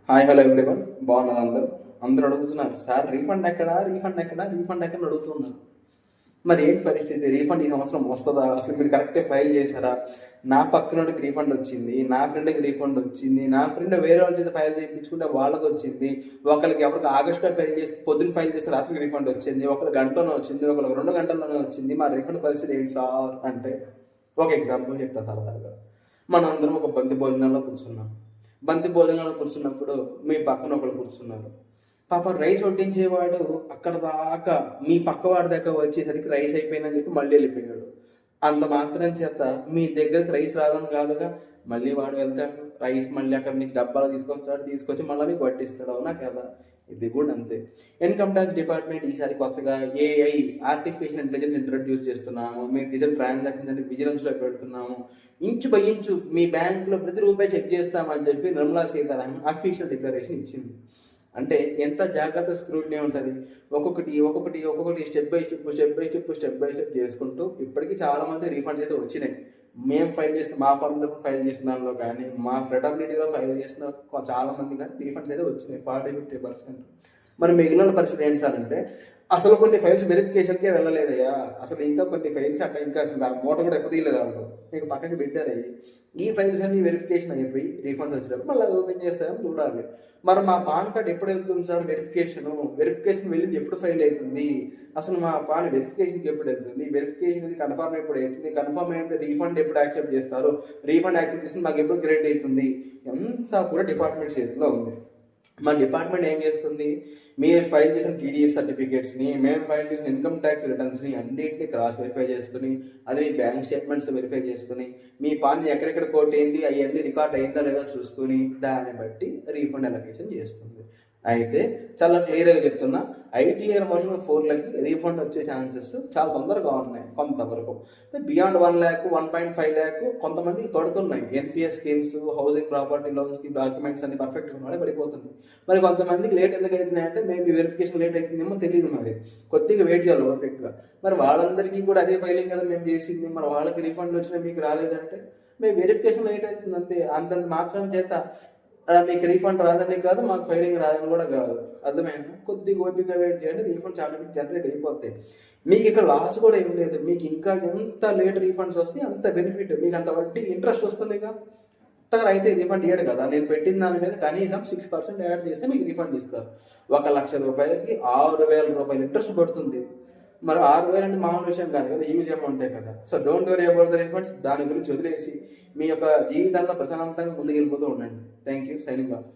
Hi hello everyone, బాగున్నారు అందరూ? అందరూ అడుగుతున్నారు, సార్ రీఫండ్ ఎక్కడా, రీఫండ్ ఎక్కడా, రీఫండ్ ఎక్కడ అడుగుతున్నారు. మరి ఏంటి పరిస్థితి? రీఫండ్ ఈ సంవత్సరం వస్తుందా? అసలు మీరు కరెక్టే ఫైల్ చేశారా? నా పక్కనోడికి రీఫండ్ వచ్చింది, నా ఫ్రెండ్కి రీఫండ్ వచ్చింది, నా ఫ్రెండ్ వేరే వాళ్ళ చేత ఫైల్ చేయించుకుంటే వాళ్ళకి వచ్చింది. ఎవరికి ఆగస్టులో ఫైల్ చేస్తే పొద్దున్న ఫైల్ చేస్తే రాత్రికి రీఫండ్ వచ్చింది, ఒకరికి గంటలోనే వచ్చింది, ఒకరికి 2 గంటల్లోనే వచ్చింది. మా రీఫండ్ పరిస్థితి ఏంటి సార్ అంటే, ఒక ఎగ్జాంపుల్ చెప్తా సరదాగా. మనం అందరం ఒక బంతి భోజనాల్లో కూర్చున్నాం. బంతి భోజనాలు కూర్చున్నప్పుడు మీ పక్కన ఒకరు కూర్చున్నారు. పాపం రైస్ వడ్డించేవాడు అక్కడ దాకా మీ పక్కవాడి దాకా వచ్చేసరికి రైస్ అయిపోయిందని చెప్పి మళ్ళీ వెళ్ళిపోయాడు. అంత మాత్రం చేత మీ దగ్గరికి రైస్ రాదని కాదుగా, మళ్ళీ వాడు వెళ్తాడు, రైస్ మళ్ళీ అక్కడ నీకు డబ్బాలు తీసుకొచ్చి మళ్ళీ మీకు వడ్డిస్తాడు. అవునా కదా? ఇది కూడా అంతే. ఇన్కమ్ ట్యాక్స్ డిపార్ట్మెంట్ ఈసారి కొత్తగా ఏఐ, ఆర్టిఫిషియల్ ఇంటెలిజెన్స్ ఇంట్రడ్యూస్ చేస్తున్నాము. మీరు చేసే ట్రాన్సాక్షన్స్ అన్ని విజిలెన్స్లో పెడుతున్నాము. ఇంచు బై ఇంచు మీ బ్యాంకులో ప్రతి రూపాయి చెక్ చేస్తామని చెప్పి నిర్మలా సీతారామన్ అఫీషియల్ డిక్లరేషన్ ఇచ్చింది. అంటే ఎంత జాగ్రత్త స్క్రూటినీ ఉంటుంది. ఒక్కొక్కటి స్టెప్ బై స్టెప్ చేసుకుంటూ ఇప్పటికీ చాలామంది రీఫండ్స్ అయితే వచ్చినాయి. మేము ఫైల్ చేసిన, మా ఫర్మ్ ఫైల్ చేసిన దానిలో కానీ, మా ఫ్రెటర్నిటీలో ఫైల్ చేసిన చాలామంది కానీ రీఫండ్స్ అయితే వచ్చినాయి 40-50%. మరి మిగిలిన పరిస్థితి ఏంటి సార్ అంటే, అసలు కొన్ని ఫైల్స్ వెరిఫికేషన్కే వెళ్ళలేదయ్యా. అసలు ఇంకా కొన్ని ఫైల్స్ అట్లా ఇంకా అసలు ఆ మూట కూడా ఎక్కువ తీయలేదు వాళ్ళు, మీకు పక్కకి పెట్టారయ్యి. ఈ ఫైల్స్ అన్ని వెరిఫికేషన్ అయిపోయి రీఫండ్స్ వచ్చినప్పుడు మళ్ళీ అది ఓపెన్ చేస్తామని చూడాలి. మరి మా పాన్ కార్డ్ ఎప్పుడు వెళ్తుంది సార్ వెరిఫికేషన్ వెళ్ళింది ఎప్పుడు ఫైల్ అవుతుంది? అసలు మా పాన్ వెరిఫికేషన్కి ఎప్పుడు వెళ్తుంది? వెరిఫికేషన్ ఇది కన్ఫర్మ్ ఎప్పుడు అవుతుంది? కన్ఫర్మ్ అయితే రీఫండ్ ఎప్పుడు యాక్సెప్ట్ చేస్తారు? రీఫండ్ యాక్సెప్ట్ చేసి మాకు ఎప్పుడు క్రెడిట్ అవుతుంది? అంతా కూడా డిపార్ట్మెంట్ చేతిలో ఉంది. మన డిపార్ట్మెంట్ ఏం చేస్తుంది? మీరు ఫైల్ చేసిన టీడీఎస్ సర్టిఫికేట్స్ని, మేము ఫైల్ చేసిన ఇన్కమ్ ట్యాక్స్ రిటర్న్స్ని అన్నింటినీ క్రాస్ వెరిఫై చేసుకుని, అది బ్యాంక్ స్టేట్మెంట్స్ వెరిఫై చేసుకుని, మీ పాన్ ఎక్కడెక్కడ కోట్ అయింది అవన్నీ రికార్డ్ అయిందా లేదా చూసుకుని దాన్ని బట్టి రీఫండ్ అలొకేషన్ చేస్తుంది. అయితే చాలా క్లియర్గా చెప్తున్నా, ఐటీఆర్ 1-4లకి రీఫండ్ వచ్చే ఛాన్సెస్ చాలా తొందరగా ఉన్నాయి. కొంతవరకు బియాండ్ 1 lakh 1.5 lakh కొంతమంది పడుతున్నాయి. ఎన్పిఎస్ స్కీమ్స్, హౌసింగ్ ప్రాపర్టీ లోన్స్కి డాక్యుమెంట్స్ అన్ని పర్ఫెక్ట్గా ఉన్నాయి, పడిపోతుంది. మరి కొంతమందికి లేట్ ఎందుకు అవుతున్నాయంటే, మేబీ వెరిఫికేషన్ లేట్ అవుతుందేమో తెలియదు. మరి కొద్దిగా వెయిట్ చేయాలి ఓపిక్గా. మరి వాళ్ళందరికీ కూడా అదే ఫైలింగ్ కదా మేము చేసింది. మరి వాళ్ళకి రీఫండ్ వచ్చినా మీకు రాలేదంటే మేము వెరిఫికేషన్ లేట్ అవుతుంది అంతే. అంతంత మాత్రం చేత మీకు రీఫండ్ రాదని కాదు, మాకు ఫైలింగ్ రాదని కూడా కాదు. అర్థమైందా? కొద్దిగా ఓపిక వెయిట్ చేయండి, రీఫండ్స్ ఆటోమేటిక్ జనరేట్ అయిపోతాయి. మీకు ఇక్కడ లాస్ కూడా ఏం లేదు. మీకు ఇంకా ఎంత లేట్ రీఫండ్స్ వస్తే అంత బెనిఫిట్, మీకు అంత వడ్డీ ఇంట్రెస్ట్ వస్తుందిగా. అంతగా అయితే రీఫండ్ ఇయ్యడు కదా. నేను పెట్టిన దాని మీద కనీసం 6% యాడ్ చేస్తే మీకు రీఫండ్ ఇస్తారు. 1,00,000 రూపాయలకి 6,000 రూపాయలు ఇంట్రెస్ట్ పడుతుంది. మరి 6,000 అంటే మామూలు విషయం కాదు కదా, హ్యూజ్ అమౌంటే కదా. So don't worry about the refunds. దాని గురించి వదిలేసి మీ యొక్క జీవితాల్లో ప్రశాంతంగా ముందుకు వెళ్ళిపోతూ ఉండండి. Thank you. Signing off.